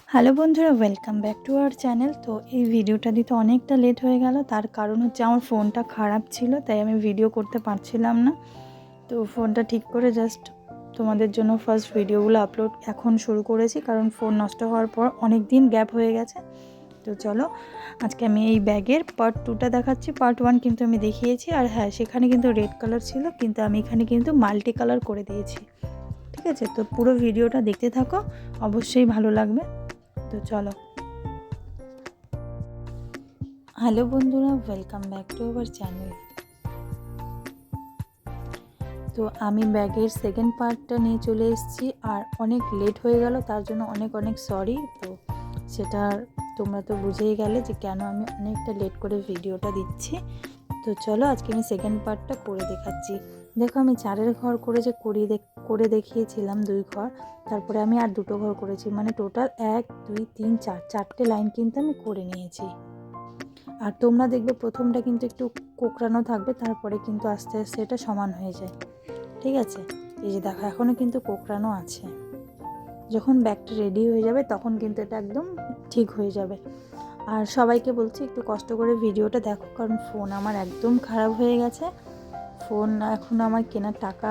Hello বন্ধুরা, welcome back to our channel. তো এই ভিডিওটা দিতে অনেকটা লেট হয়ে গেল, তার কারণ হচ্ছে আমার ফোনটা খারাপ ছিল, তাই আমি ভিডিও করতে পারছিলাম না। তো ফোনটা ঠিক করে জাস্ট তোমাদের জন্য ফার্স্ট ভিডিওগুলো আপলোড এখন শুরু করেছি, কারণ ফোন নষ্ট হওয়ার পর অনেক দিন গ্যাপ হয়ে গেছে। তো চলো, আজকে আমি এই ব্যাগের পার্ট 2টা দেখাচ্ছি। পার্ট 1 কিন্তু আমি দেখিয়েছি, আর হ্যাঁ, সেখানে কিন্তু রেড কালার ছিল, কিন্তু আমি এখানে কিন্তু মাল্টি কালার করে দিয়েছি। ঠিক আছে, তো পুরো ভিডিওটা দেখতে থাকো, অবশ্যই ভালো লাগবে। তো চলো। হ্যালো বন্ধুরা, welcome back to our channel. তো আমি ব্যাগের সেকেন্ড পার্টটা নিয়ে চলে এসেছি, আর অনেক লেট হয়ে গেল, তার জন্য অনেক অনেক সরি। তো সেটা তোমরা তো বুঝেই গেলে যে কেন আমি অনেকটা লেট করে ভিডিওটা দিচ্ছি। তো চলো, আজকে আমি সেকেন্ড পার্টটা করে দেখাচ্ছি। দেখো, আমি 4 ঘর করে দেখিয়েছিলাম 2 ঘর, তারপরে আমি আর 2 ঘর করেছি, মানে টোটাল 1 2 3 4 4টে লাইন কিন্তু আমি করে নিয়েছি। আর তোমরা দেখবে প্রথমটা কিন্তু একটু কোঁকড়ানো থাকবে, তারপরে কিন্তু আস্তে আস্তে এটা সমান হয়ে যায়। ঠিক আছে, এই যে দেখো, এখনও কিন্তু কোঁকড়ানো আছে। যখন ব্যাগটা রেডি হয়ে যাবে তখন কিন্তু এটা একদম ঠিক হয়ে যাবে। আর সবাইকে বলছি একটু কষ্ট করে ভিডিওটা দেখো, কারণ ফোন আমার একদম খারাপ হয়ে গেছে। ফোন এখন আমার কেনার টাকা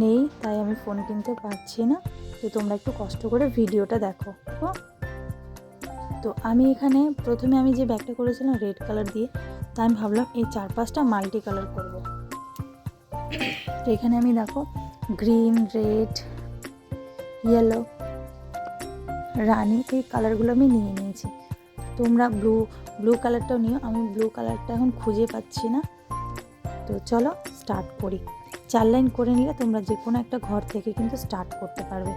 নেই, তাই আমি ফোন কিনতে পারছি না। তো তোমরা একটু কষ্ট করে ভিডিওটা দেখো। তো আমি এখানে প্রথমে আমি যে ব্যাগটা করেছিলাম রেড কালার দিয়ে, তাই আমি ভাবলাম এই 4-5টা মাল্টি কালার করব। তো এখানে আমি দেখো গ্রিন, রেড, ইয়েলো, রানি, এই কালারগুলো আমি নিয়ে নিয়েছি। তোমরা ব্লু কালারটাও নিও, আমি ব্লু কালারটা এখন খুঁজে পাচ্ছি না। তো চলো স্টার্ট করি। 4 লাইন করে নিলে তোমরা যে কোনো একটা ঘর থেকে কিন্তু স্টার্ট করতে পারবে।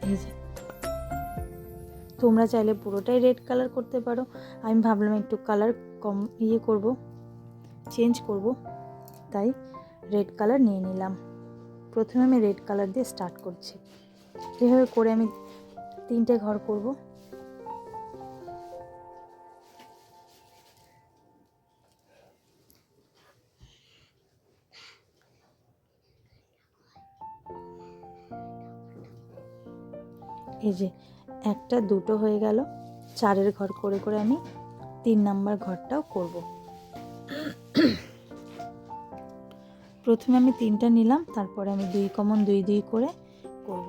এই যে, তোমরা চাইলে পুরোটাই রেড কালার করতে পারো, আমি ভাবলাম একটু কালার কম করব, চেঞ্জ করব, তাই রেড কালার নিয়ে নিলাম। প্রথমে আমি রেড কালার দিয়ে স্টার্ট করছি। এভাবে করে আমি 3টে ঘর করব। এই যে 1টা 2টো হয়ে গেল, 4এর ঘর করে করে আমি 3 নাম্বার ঘরটাও করব। প্রথমে আমি 3টা নিলাম, তারপরে আমি 2 কমন 2 2 করে করব।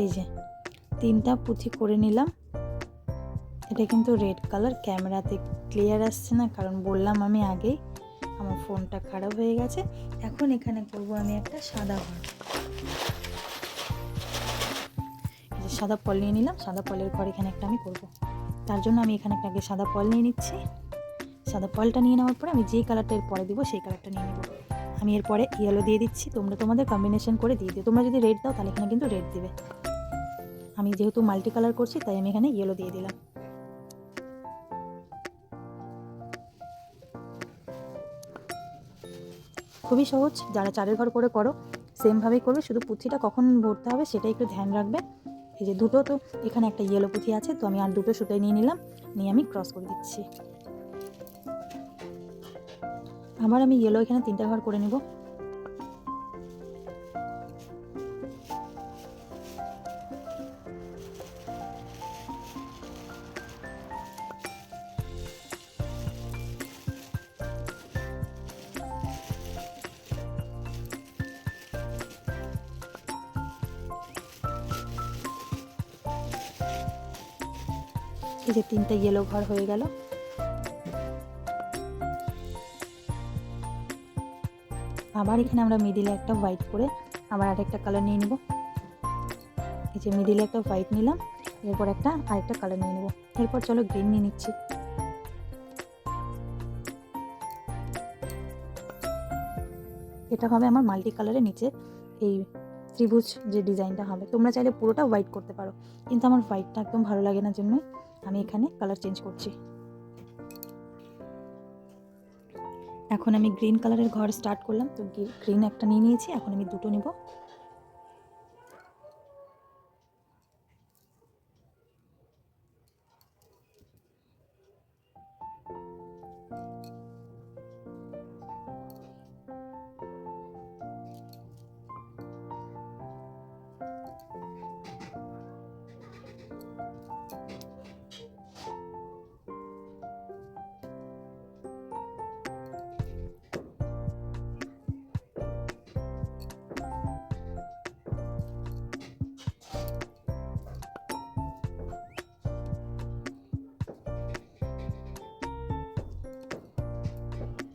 এই যে 3টা পুঁথি করে নিলাম। এটা কিন্তু রেড কালার, ক্যামেরাতে ক্লিয়ার আসছে না, কারণ বললাম আমি আগেই আমার ফোনটা খারাপ হয়ে গেছে। এখন এখানে করব আমি একটা সাদা ঘর। এই যে সাদা পল নিয়ে নিলাম, সাদা পলের ঘর এখানে একটা আমি করব। তার জন্য আমি এখানে একটা আগে সাদা পল নিয়ে নিচ্ছি। সাদা পলটা নিয়ে নেওয়ার পরে আমি যেই কালারটা এর পরে দিব সেই কালারটা নিয়ে নেব। আমি এরপরে ইয়েলো দিয়ে দিচ্ছি, তোমরা তোমাদের কম্বিনেশন করে দিয়ে দিও। তোমরা যদি রেড দাও তাহলে এখানে কিন্তু রেড দিবে। আমি যেহেতু মাল্টি কালার করছি, তাই আমি এখানে ইয়েলো দিয়ে দিলাম। খুবই সহজ, যারা 4এর ঘর করে করো সেমভাবেই করবে, শুধু পুঁথিটা কখন ভরতে হবে সেটাই একটু ধ্যান রাখবে। এই যে 2টো, তো এখানে একটা ইয়েলো পুঁথি আছে, তো আমি আর 2টো সুতাই নিয়ে নিলাম, নিয়ে আমি ক্রস করে দিচ্ছি। আবার আমি ইয়েলো এখানে 3টা ঘর করে নেব। এই যে 3টা ইয়েলো ঘর হয়ে গেল। আবার এখানে আমরা মিডিলে একটা হোয়াইট করে আবার আরেকটা কালার নিয়ে নিব। এই যে মিডিলে একটা হোয়াইট নিলাম, এরপর আরেকটা কালার নিয়ে নেব। এরপর চলো গ্রিন নিয়ে নিচ্ছি। এটা হবে আমার মাল্টি কালারের নিচে এই ত্রিভুজ যে ডিজাইনটা হবে। তোমরা চাইলে পুরোটা হোয়াইট করতে পারো, কিন্তু আমার হোয়াইটটা একদম ভালো লাগে না, জন্যই আমি এখানে কালার চেঞ্জ করছি। এখন আমি গ্রিন কালারের ঘর স্টার্ট করলাম। তো গ্রিন একটা নিয়ে নিয়েছি, এখন আমি 2টো নেব।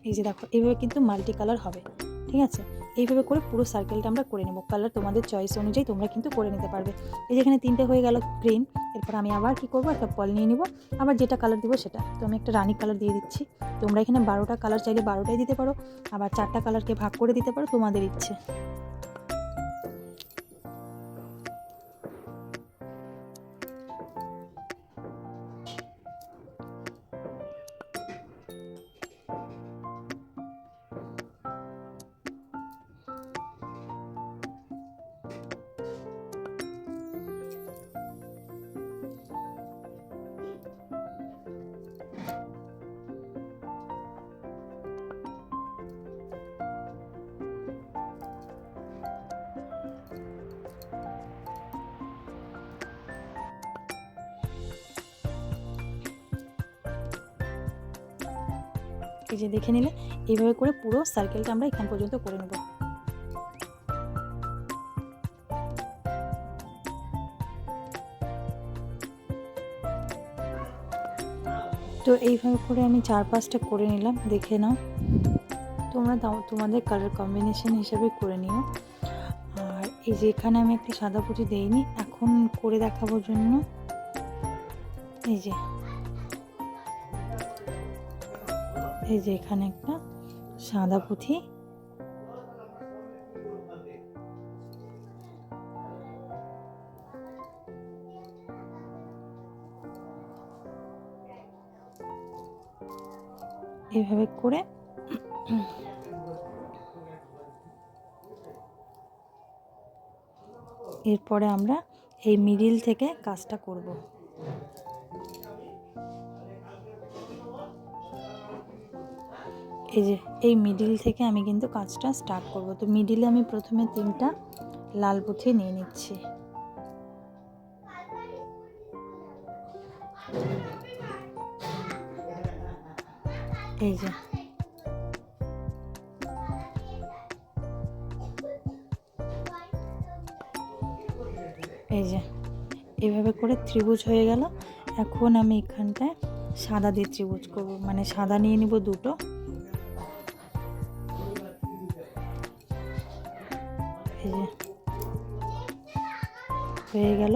এই যে দেখো এইভাবে কিন্তু মাল্টি কালার হবে, ঠিক আছে। এইভাবে করে পুরো সার্কেলটা আমরা করে নেব। কালার তোমাদের চয়েস অনুযায়ী তোমরা কিন্তু করে নিতে পারবে। এই যে এখানে 3টে হয়ে গেল গ্রিন। এরপর আমি আবার কি করব, একটা পল নিয়ে নিব, আবার যেটা কালার দিব সেটা। তো আমি একটা রানি কালার দিয়ে দিচ্ছি। তোমরা এখানে 12টা কালার চাইলে 12টাই দিতে পারো, আবার 4টা কালারকে ভাগ করে দিতে পারো, তোমাদের ইচ্ছে। এই যে দেখে নিলে, এইভাবে করে পুরো সার্কেলটা আমরা এখান পর্যন্ত করে নেব। তো এইভাবে করে আমি 4-5টা করে নিলাম, দেখে নাও। তোমরা তোমাদের কালার কম্বিনেশন হিসেবে করে নিও। আর এই যে এখানে আমি একটা সাদা পুঁতি দেইনি, এখন করে দেখানোর জন্য এই যে এখানে একটা সাদা পুঁতি, এইভাবে করে এরপরে আমরা এই মিডিল থেকে কাজটা করব। এই যে এই মিডিল থেকে আমি কিন্তু কাজটা স্টার্ট করব। তো মিডিলে আমি প্রথমে 3টা লাল পুঁতি নিয়ে নিচ্ছি। এই যে এইভাবে করে ত্রিভুজ হয়ে গেল। এখন আমি এখানটায় সাদা দিয়ে ত্রিভুজ করব, মানে সাদা নিয়ে নিব 2টো। এই যে হয়ে গেল।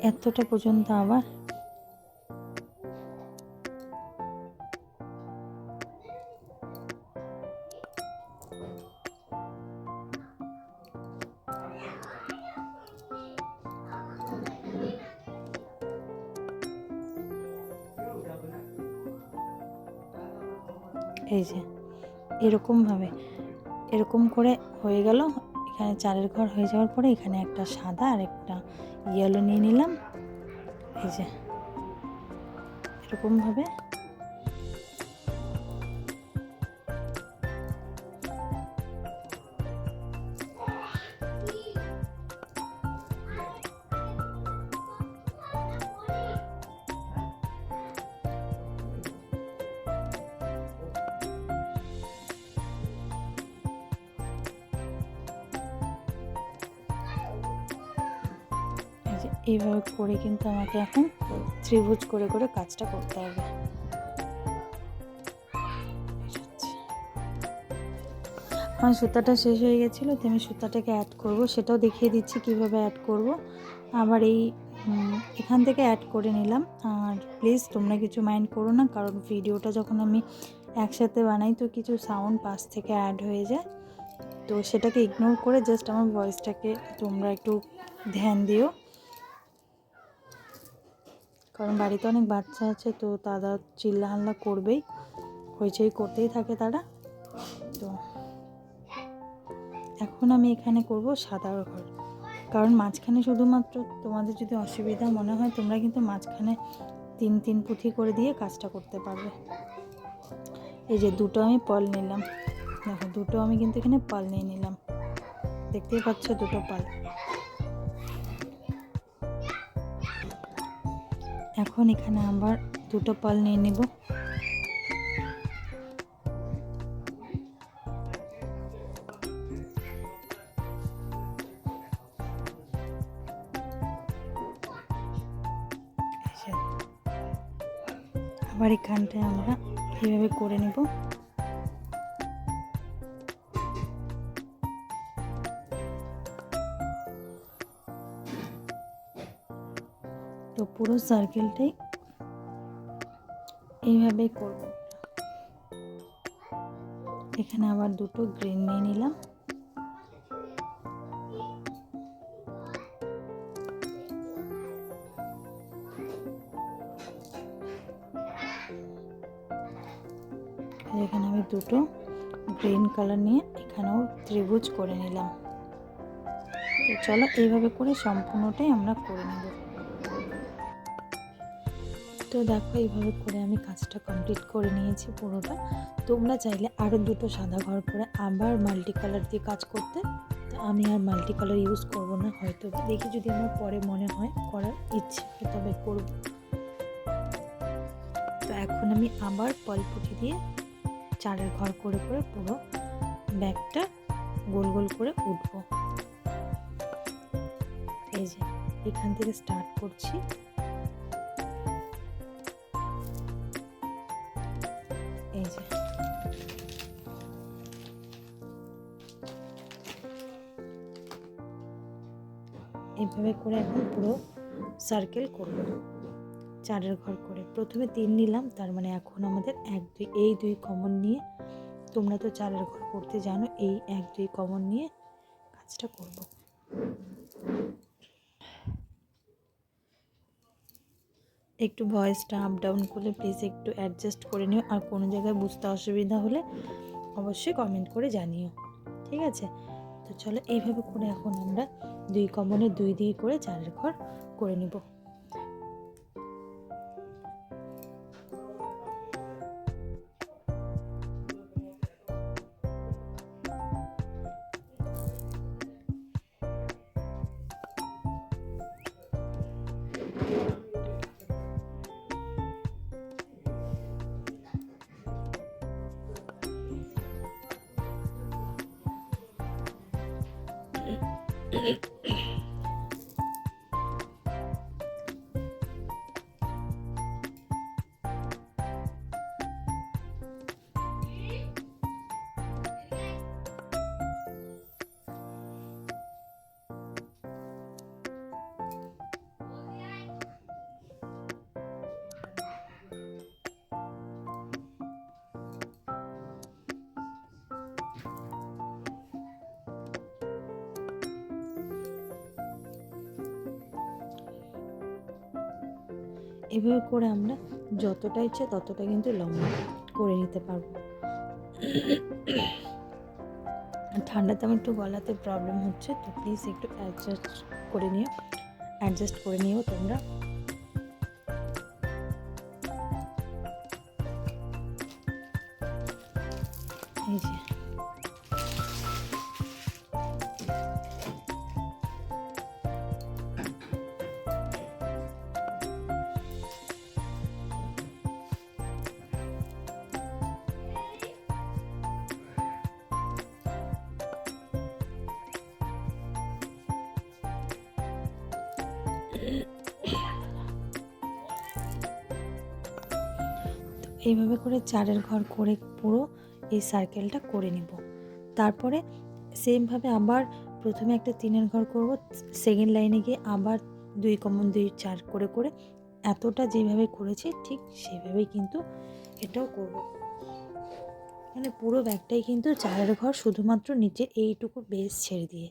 এতটা পর্যন্ত আবার এই যে এরকম করে হয়ে গেল। এখানে 4 ঘর হয়ে যাওয়ার পরে এখানে একটা সাদা আর একটা ইয়েলো নিয়ে নিলাম। এই যে এরকমভাবে এইভাবে করে কিন্তু আমাকে এখন ত্রিভুজ করে করে কাজটা করতে হবে। আমার সুতাটা শেষ হয়ে গেছিলো, তো আমি সুতাটাকে অ্যাড করব, সেটাও দেখিয়ে দিচ্ছি কিভাবে অ্যাড করব। আবার এখান থেকে অ্যাড করে নিলাম। আর প্লিজ তোমরা কিছু মাইন্ড করো না, কারণ ভিডিওটা যখন আমি একসাথে বানাই তো কিছু সাউন্ড পাশ থেকে অ্যাড হয়ে যায়, তো সেটাকে ইগনোর করে জাস্ট আমার ভয়েসটাকে তোমরা একটু ধ্যান দিও, কারণ বাড়িতে অনেক বাচ্চা আছে, তো তারা চিল্লাহাল্লা করবেই, হইচই করতেই থাকে তারা। তো এখন আমি এখানে করব সাদা ঘর, কারণ মাঝখানে শুধুমাত্র তোমাদের যদি অসুবিধা মনে হয় তোমরা কিন্তু মাঝখানে 3 পুঁথি করে দিয়ে কাজটা করতে পারবে। এই যে 2টো আমি পল নিলাম, দেখো 2টো আমি কিন্তু এখানে পাল নিয়ে নিলাম, দেখতেই পাচ্ছ 2টো পাল। এখন এখানে আবার 2টো পাল নিয়ে নেব। আবার এখানটায় আমরা এইভাবে করে নেব। তো পুরো সার্কেলটাই এইভাবে করব। এখানে আবার দুটো গ্রিন নিয়ে নিলাম। এখানে আমি দুটো গ্রিন কালার নিয়ে এখানেও ত্রিভুজ করে নিলাম। তো চলো এইভাবে করে সম্পূর্ণটাই আমরা করে নেব। তো দেখো এইভাবে করে আমি কাজটা কমপ্লিট করে নিয়েছি পুরোটা। তোমরা চাইলে আরও দুটো সাদা ঘর করে আবার মাল্টি কালার দিয়ে কাজ করতে, তো আমি আর মাল্টি কালার ইউজ করব না, হয়তো দেখি যদি আমার পরে মনে হয় করার ইচ্ছে তবে করব। তো এখন আমি আবার পলপুটি দিয়ে চারের ঘর করে করে পুরো ব্যাগটা গোল গোল করে উঠব। এই যে এখান থেকে স্টার্ট করছি। এই যে এইভাবে করে এখন পুরো সার্কেল করব চারের ঘর করে। প্রথমে 3 নিলাম, তার মানে এখন আমাদের 1 2 এই 2 কমন নিয়ে, তোমরা তো চারের ঘর করতে জানো, এই 1 2 কমন নিয়ে কাজটা করব। একটু ভয়েসটা আপ ডাউন করলে প্লিজ একটু অ্যাডজাস্ট করে নিও, আর কোনো জায়গায় বুঝতে অসুবিধা হলে অবশ্যই কমেন্ট করে জানিও, ঠিক আছে? তো চলো এইভাবে করে এখন আমরা 2 কমনে 2 দিয়ে করে চারের ঘর করে নিব। এভাবে করে আমরা যতটা ইচ্ছে ততটা কিন্তু লম্বা করে নিতে পারবো। ঠান্ডাতে আমার একটু গলাতে প্রবলেম হচ্ছে, তো প্লিজ একটু অ্যাডজাস্ট করে নিও তোমরা। এই যে এইভাবে করে চারের ঘর করে পুরো এই সার্কেলটা করে নিব। তারপরে সেমভাবে আবার প্রথমে একটা 3-এর ঘর করব, সেকেন্ড লাইনে গিয়ে আবার 2 কমন 2 4 করে করে এতটা যেভাবে করেছি ঠিক সেভাবেই কিন্তু এটাও করব। মানে পুরো ব্যাগটাই কিন্তু চারের ঘর, শুধুমাত্র নিচে এইটুকু বেস ছেড়ে দিয়ে।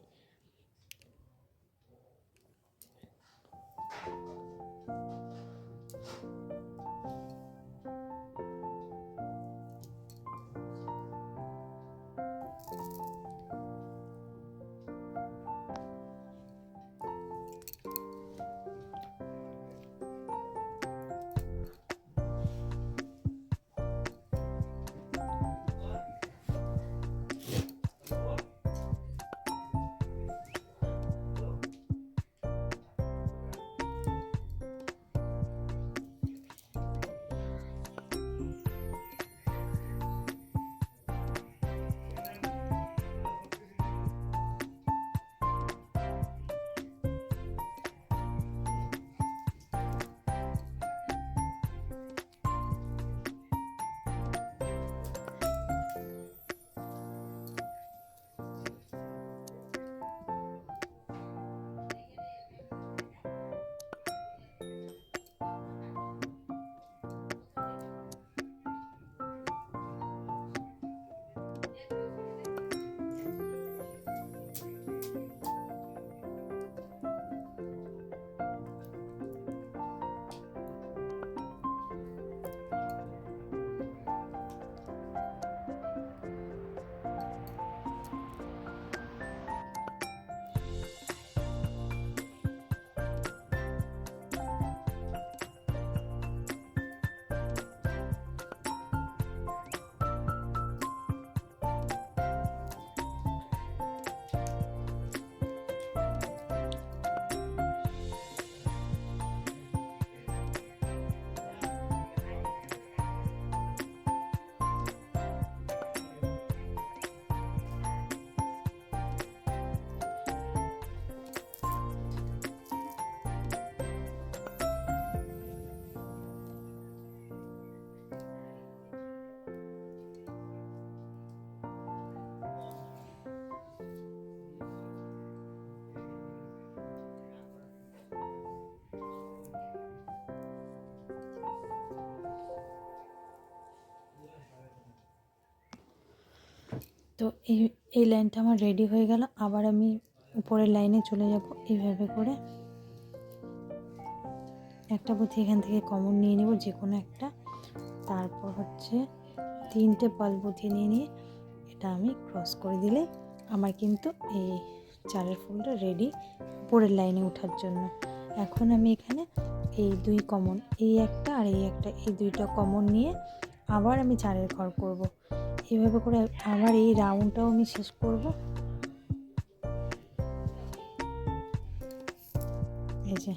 তো এই লাইনটা আমার রেডি হয়ে গেল। আবার আমি উপরের লাইনে চলে যাব। এইভাবে করে একটা পুঁথি এখান থেকে কমন নিয়ে নেব, যে কোনো একটা। তারপর হচ্ছে 3টে পাল পুঁথি নিয়ে এটা আমি ক্রস করে দিলে আমার কিন্তু এই চারের ফুলটা রেডি উপরের লাইনে ওঠার জন্য। এখন আমি এখানে এই 2 কমন, এই একটা আর এই একটা, এই 2টা কমন নিয়ে আবার আমি চারের ঘর করব। এইভাবে করে আবার এই রাউন্ডটাও আমি শেষ করব। এই যে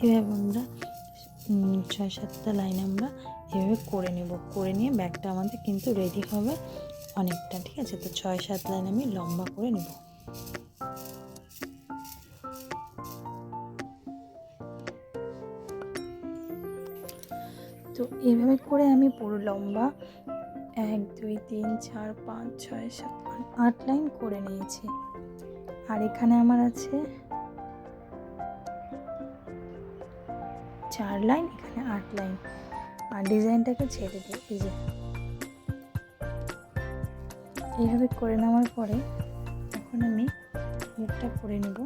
এভাবে আমরা 6-7টা লাইন আমরা এভাবে করে নেব। করে নিয়ে ব্যাগটা আমাদের কিন্তু রেডি হবে অনেকটা, ঠিক আছে? তো 6-7 লাইন আমি লম্বা করে নেব। তো এইভাবে করে আমি পুরো লম্বা 1 2 3 4 5 6 7 8 লাইন করে নিয়েছি। আর এখানে আমার আছে 4 লাইন, এখানে 8 লাইন। আর ডিজাইনটাকে ছেড়ে দিই। এই যে এইভাবে করে নেওয়ার পরে এখন আমি মুখটা করে নেব।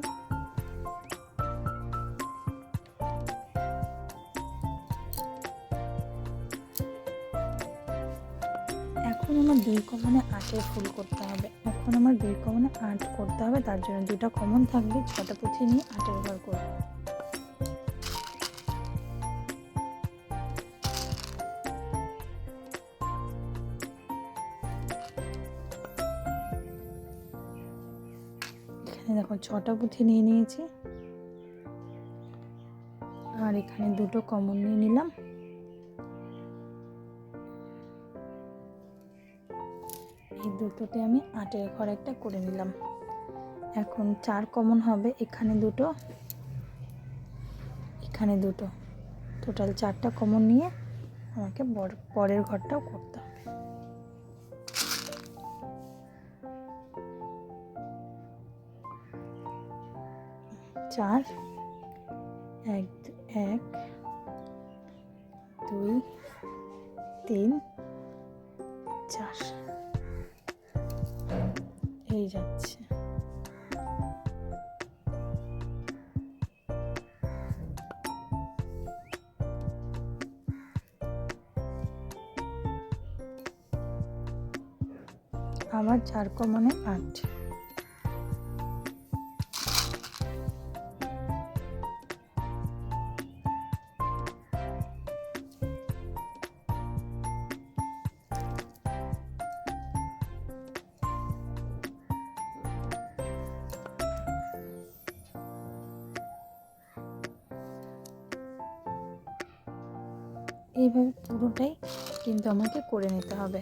এখন আমার 2 কমনে 8-এর ফুল করতে হবে। এখন আমার 2 কমনে 8 করতে হবে, তার জন্য 2টা কমন থাকবে, 6টা পুঁথি নিয়ে 8-এর ঘর করব। এখানে দেখো 6টা পুঁথি নিয়ে নিয়েছি, আর এখানে 2টো কমন নিয়ে নিলাম। এই দুটোতে আমি 8-এর ঘর একটা করে নিলাম। এখন 4 কমন হবে, এখানে 2টো, এখানে 2টো, টোটাল 4টা কমন নিয়ে আমাকে পরের ঘরটাও করতে হবে। 4 1 2 3 4 এই যাচ্ছে। আমার 4 কমনে 8। এইভাবে পুরোটাই কিন্তু আমাকে করে নিতে হবে।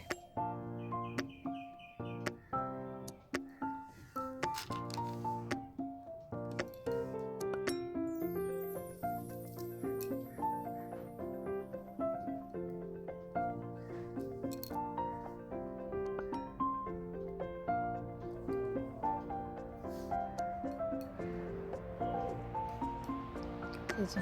এই যে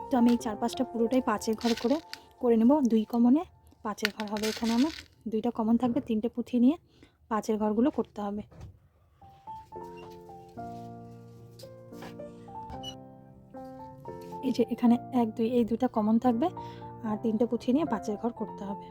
তো আমি এই 4-5টা পুরোটাই 5-এর ঘর করে নেব। 2 কমনে 5-এর ঘর হবে। এখানে আমার 2টা কমন থাকবে, 3টে পুঁথি নিয়ে 5-এর ঘরগুলো করতে হবে। এই যে এখানে 1 2 এই 2টা কমন থাকবে আর 3টে পুঁথি নিয়ে 5-এর ঘর করতে হবে।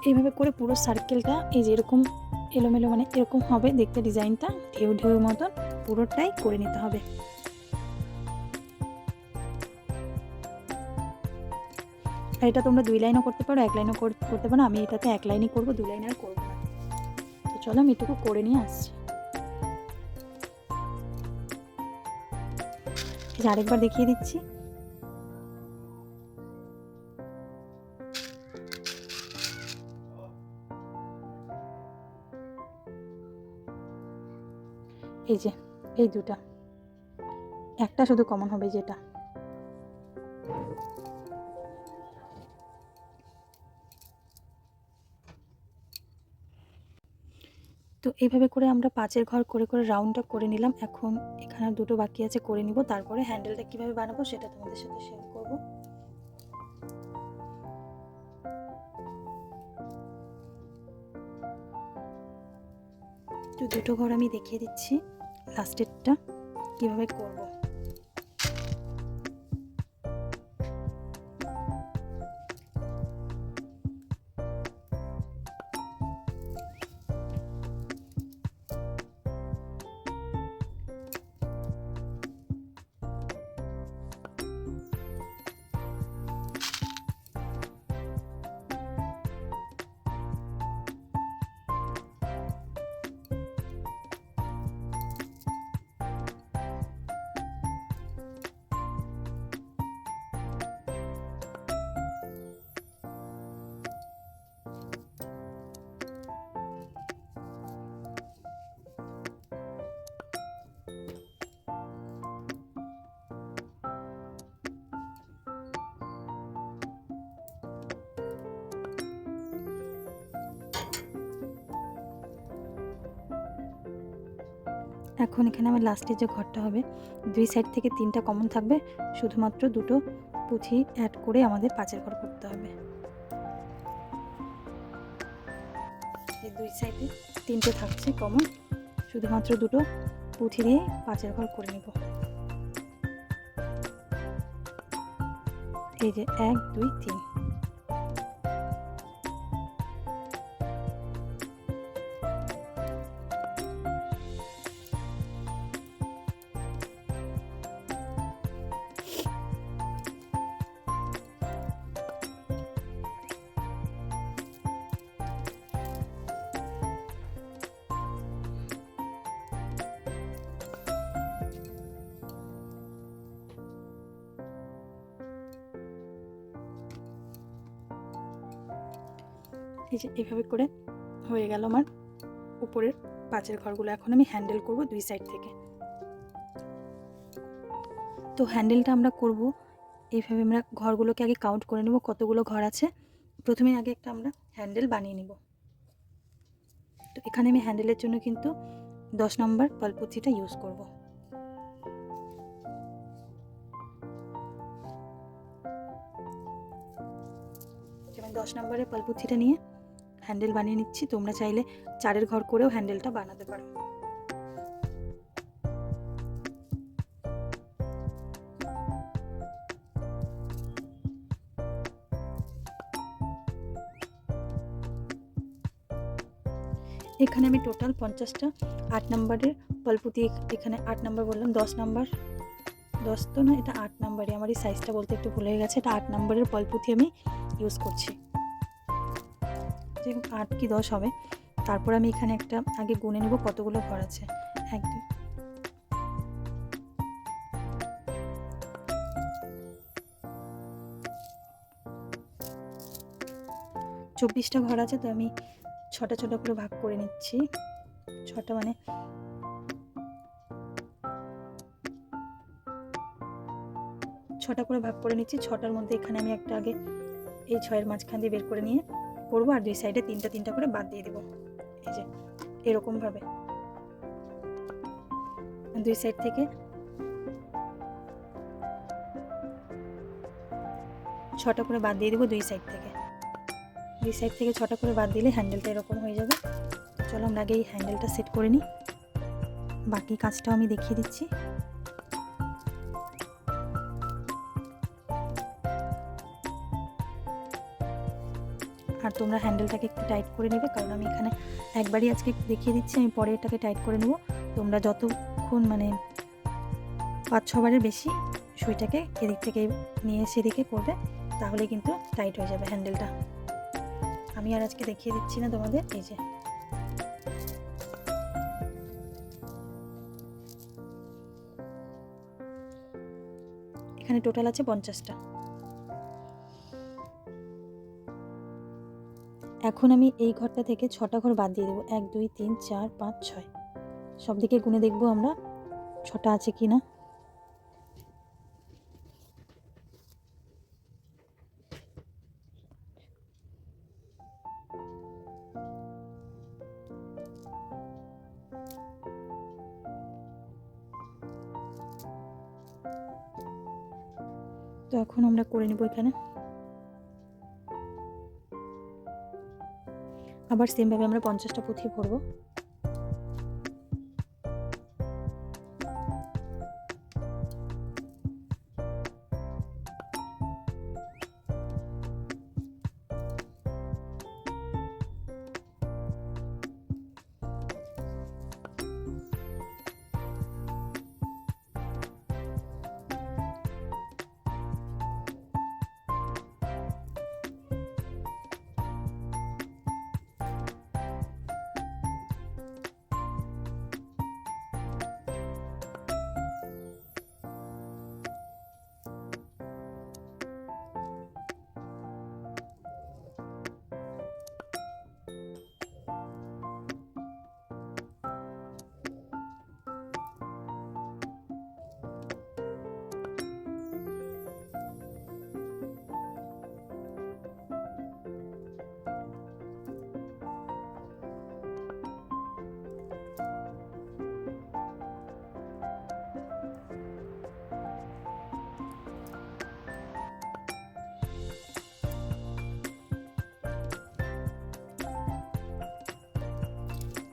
এইভাবে করে পুরো সার্কেলটা এই যে এরকম এলোমেলো মানে এরকম হবে দেখতে, ডিজাইনটা ঢেউ ঢেউ মতন পুরোটাই করে নিতে হবে। আর এটা তোমরা 2 লাইনও করতে পারো, 1 লাইনও করতে পারো। আমি এটাতে 1 লাইনই করবো, 2 লাইন আর করবো না। তো চলো আমি এটুকু করে নিয়ে আসছি। এই যে আরেকবার দেখিয়ে দিচ্ছি। এই যে এই 2টা, একটা শুধু কমন হবে যেটা। তো এইভাবে করে আমরা 5-এর ঘর করে করে রাউন্ডটা করে নিলাম। এখন এখানে 2টো বাকি আছে, করে নিব। তারপরে হ্যান্ডেলটা কিভাবে বানাবো সেটা তোমাদের সাথে শেয়ার করব। তো 2টো ঘর আমি দেখিয়ে দিচ্ছি, লাস্টেরটা কিভাবে করব। এখন এখানে আমার লাস্টের যে ঘরটা হবে, 2 সাইড থেকে 3টা কমন থাকবে, শুধুমাত্র 2টো পুঁথি অ্যাড করে আমাদের 5-এর ঘর করতে হবে। এই 2 সাইডে 3টে থাকছে কমন, শুধুমাত্র 2টো পুঁথি দিয়ে 5-এর ঘর করে নেব। এই যে 1 2 3। এই যে এভাবে করে হয়ে গেল আমার উপরের 5-এর ঘরগুলো। এখন আমি হ্যান্ডেল করব 2 সাইড থেকে। তো হ্যান্ডেলটা আমরা করব এইভাবে, আমরা ঘরগুলোকে আগে কাউন্ট করে নেব কতগুলো ঘর আছে। প্রথমে আগে একটা আমরা হ্যান্ডেল বানিয়ে নিব। তো এখানে আমি হ্যান্ডেলের জন্য কিন্তু 10 নম্বর পালপুথিটা ইউজ করব। আমি 10 নম্বরের পালপুথিটা নিয়ে হ্যান্ডেল বানিয়ে নিচ্ছি। তোমরা চাইলে 4-এর ঘর করেও হ্যান্ডেলটা বানাতে পারো। এখানে আমি টোটাল 50টা 8 নম্বরের পালপুথি, এখানে 8 নম্বর বললাম, 10 নম্বর, 10 তো না, এটা 8 নম্বরই, আমার এই সাইজটা বলতে একটু ভুল হয়ে গেছে। এটা 8 নম্বরের পালপুথি আমি ইউজ করছি, যে 8 কি 10 হবে। তারপর আমি এখানে একটা আগে গুনে নেব কতগুলো ঘর আছে। 1 2 24টা ঘর আছে, তো আমি 6টা 6টা করে ভাগ করে নিচ্ছি। 6টা মানে 6টা করে ভাগ করে নিচ্ছি। 6টার মধ্যে এখানে আমি একটা আগে এই 6-এর মাঝখান দিয়ে বের করে নিয়ে করবো, আর 2 সাইডে 3টা 3টা করে বাদ দিয়ে দেবো। এই যে এরকমভাবে 2 সাইড থেকে 6টা করে বাদ দিয়ে দেবো। 2 সাইড থেকে 6টা করে বাদ দিলে হ্যান্ডেলটা এরকম হয়ে যাবে। চলো আমরা আগে এই হ্যান্ডেলটা সেট করে নিই, বাকি কাজটাও আমি দেখিয়ে দিচ্ছি। আর তোমরা হ্যান্ডেলটাকে একটু টাইট করে নেবে, কারণ আমি এখানে একবারই আজকে দেখিয়ে দিচ্ছি, আমি পরে এটাকে টাইট করে নেব। তোমরা যতক্ষণ মানে 5-6 বারের বেশি সুইটাকে এদিক থেকে নিয়ে সেদিকে করবে, তাহলে কিন্তু টাইট হয়ে যাবে হ্যান্ডেলটা। আমি আর আজকে দেখিয়ে দিচ্ছি না তোমাদের। এই যে এখানে টোটাল আছে 50টা। এখন আমি এই ঘরটা থেকে 6টা ঘর বাদ দিয়ে দেবো। 1 2 3 4 5 6, সব দিকে গুনে দেখবো আমরা 6টা আছে কি না। তো এখন আমরা করে নেব এখানে। আবার সেমভাবে আমরা 50টা পুঁথি ভরবো।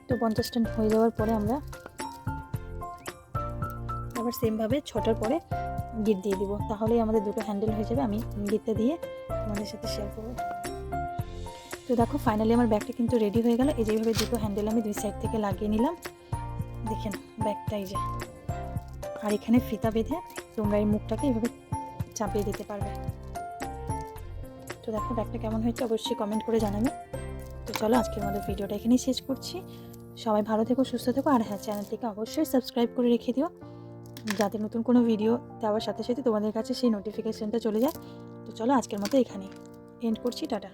তো 50টা হয়ে যাওয়ার পরে আমরা আবার সেমভাবে 6টার পরে গিট দিয়ে দিব, তাহলেই আমাদের দুটো হ্যান্ডেল হয়ে যাবে। আমি গিটটা দিয়ে তোমাদের সাথে শেয়ার করবো। তো দেখো ফাইনালি আমার ব্যাগটা কিন্তু রেডি হয়ে গেল। এই যেভাবে দুটো হ্যান্ডেল আমি 2 সাইড থেকে লাগিয়ে নিলাম, দেখেন ব্যাগটা এই যে। আর এখানে ফিতা বেঁধে তোমরা এই মুখটাকে এইভাবে চাপিয়ে দিতে পারবে। তো দেখো ব্যাগটা কেমন হয়েছে অবশ্যই কমেন্ট করে জানাবে। তো চলো আজকের আমাদের ভিডিওটা এখানেই শেষ করছি। সবাই ভালো থেকো, সুস্থ থেকো, আর হ্যাঁ চ্যানেলটিকে অবশ্যই সাবস্ক্রাইব করে রেখে দিও, যাতে নতুন কোনো ভিডিও দেওয়ার সাথে সাথে তোমাদের কাছে সেই নোটিফিকেশানটা চলে যায়। তো চলো আজকের মতো এখানেই এন্ড করছি, টাটা।